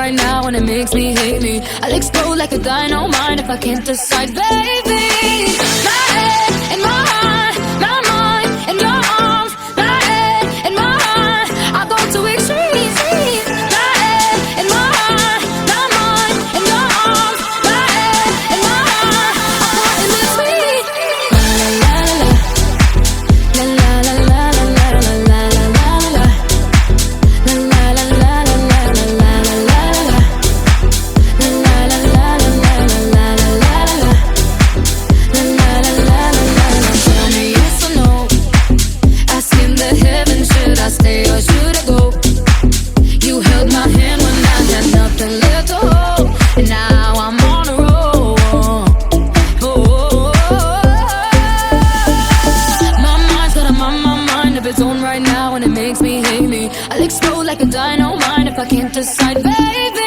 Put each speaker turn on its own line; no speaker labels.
right now and it makes me hate me. I'll explode like a dynamite if I can't decide, baby. My head and my heart, my mind and your arms. My head and my heart, I go to extremes. My head and my heart, my mind and your arms. My head and my heart, I'm caught in between. La la la la, la la la la la la la la la la. Right now and it makes me hate me. I'll explode like a dynamite if I can't decide, baby.